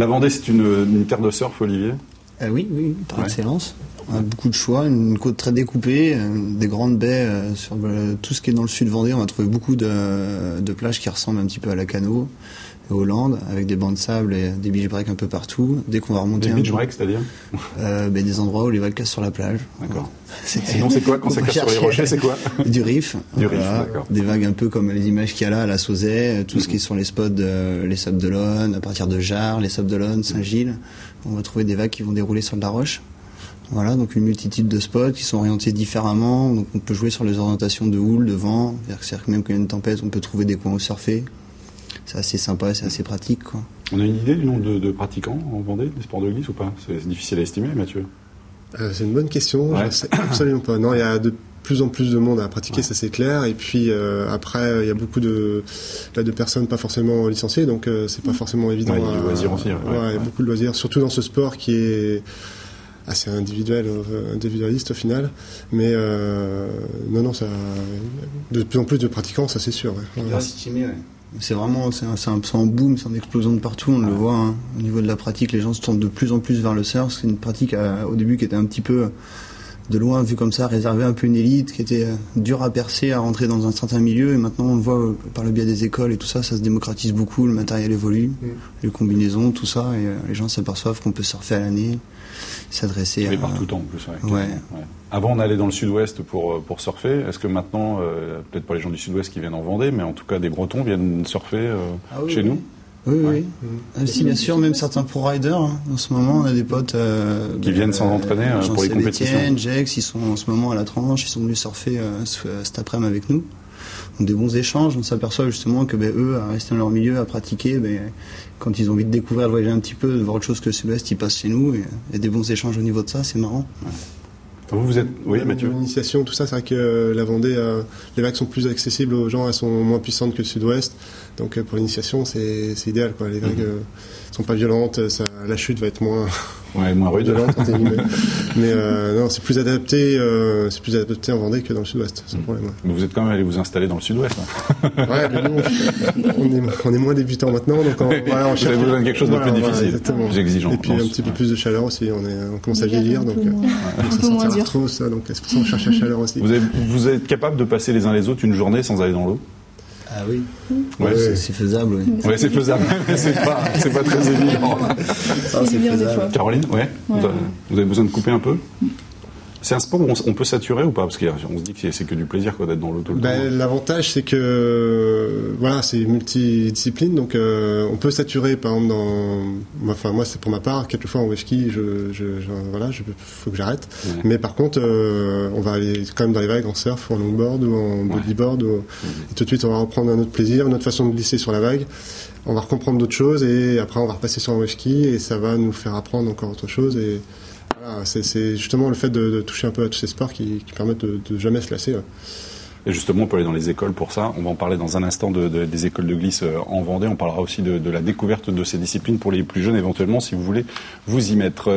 La Vendée, c'est une terre de surf, Olivier? Oui, par excellence. On a beaucoup de choix, une côte très découpée, des grandes baies sur tout ce qui est dans le sud Vendée. On va trouver beaucoup de plages qui ressemblent un petit peu à la Cano, Hollande, avec des bancs de sable et des beach breaks un peu partout. Dès qu'on va remonter des beach breaks, c'est-à-dire des endroits où les vagues cassent sur la plage. D'accord. Sinon, c'est quoi quand ça casse sur les rochers? C'est quoi? Du riff. Du riff, d'accord. Des vagues un peu comme les images qu'il y a là à la Sauzet, tout ce qui est sur les spots, les Sables d'Olonne, à partir de Jarre, les Sables d'Olonne, Saint-Gilles. On va trouver des vagues qui vont dérouler sur de la roche. Voilà, donc une multitude de spots qui sont orientés différemment. Donc on peut jouer sur les orientations de houle, de vent. C'est-à-dire que même quand il y a une tempête, on peut trouver des coins où surfer. C'est assez sympa, c'est assez pratique, quoi. On a une idée du nombre de pratiquants en Vendée, des sports de glisse ou pas? C'est difficile à estimer, Mathieu. C'est une bonne question, je ne sais absolument pas. Non, il y a de plus en plus de monde à pratiquer, ça c'est clair. Et puis après, il y a beaucoup de personnes pas forcément licenciées, donc c'est pas forcément évident. Il y a du loisir aussi. Il y a beaucoup de loisirs, surtout dans ce sport qui est assez individualiste au final. Mais non, ça, de plus en plus de pratiquants, ça c'est sûr. C'est vraiment, c'est un boom, c'est une explosion de partout, on le voit, hein. Au niveau de la pratique, les gens se tournent de plus en plus vers le surf. C'est une pratique au début qui était un petit peu de loin vue comme ça, réservée un peu une élite, qui était dure à percer, à rentrer dans un certain milieu. Et maintenant, on le voit par le biais des écoles et tout ça, ça se démocratise beaucoup, le matériel évolue, les combinaisons, tout ça, et les gens s'aperçoivent qu'on peut surfer à l'année, s'adresser à... par tout temps en plus. Ouais. Avant, on allait dans le sud-ouest pour surfer. Est-ce que maintenant, peut-être pas les gens du sud-ouest qui viennent en Vendée, mais en tout cas des Bretons viennent surfer chez nous? Oui. Si, bien sûr, même certains pro-riders, hein. En ce moment, on a des potes qui viennent s'en entraîner pour les compétitions. Jex, ils sont en ce moment à la tranche, ils sont venus surfer cet après-midi avec nous. Donc des bons échanges, on s'aperçoit justement que eux, à rester dans leur milieu, à pratiquer, quand ils ont envie de découvrir, de voyager un petit peu, de voir autre chose que le sud-ouest, ils passent chez nous. Et il y a des bons échanges au niveau de ça, c'est marrant. Ouais. Vous êtes... Oui, Mathieu. L'initiation, tout ça, c'est vrai que la Vendée, les vagues sont plus accessibles aux gens, elles sont moins puissantes que le sud-ouest. Donc pour l'initiation, c'est idéal, quoi. Les vagues sont pas violentes, la chute va être moins rude. Violente, mais non, c'est plus adapté en Vendée que dans le sud-ouest, sans problème. Ouais. Mais vous êtes quand même allé vous installer dans le sud-ouest. Hein. Ouais, mais bon, on est moins débutants maintenant, donc on vous avez besoin de quelque chose de plus difficile, plus exigeant. Et puis un petit peu plus de chaleur aussi. On commence à vieillir, donc ça sentira trop ça. Donc c'est pour ça qu'on cherche la chaleur aussi. Vous êtes capable de passer les uns les autres une journée sans aller dans l'eau? Ah oui, c'est faisable. Oui, c'est faisable, mais c'est pas très évident. C'est faisable. Caroline, vous avez besoin de couper un peu? C'est un sport où on peut saturer ou pas? Parce qu'on se dit que c'est que du plaisir d'être dans l'eau tout le temps. L'avantage, c'est que c'est multidiscipline, donc on peut saturer, par exemple, moi c'est pour ma part, quelquefois en wave ski, faut que j'arrête. Ouais. Mais par contre, on va aller quand même dans les vagues en surf, ou en longboard, ou en bodyboard, et tout de suite on va reprendre un autre plaisir, une autre façon de glisser sur la vague. On va recomprendre d'autres choses, et après on va repasser sur un wave ski, et ça va nous faire apprendre encore autre chose. Et voilà, c'est justement le fait de toucher un peu à tous ces sports qui permettent de jamais se lasser. Et justement, on peut aller dans les écoles pour ça. On va en parler dans un instant des écoles de glisse en Vendée. On parlera aussi de la découverte de ces disciplines pour les plus jeunes, éventuellement, si vous voulez vous y mettre.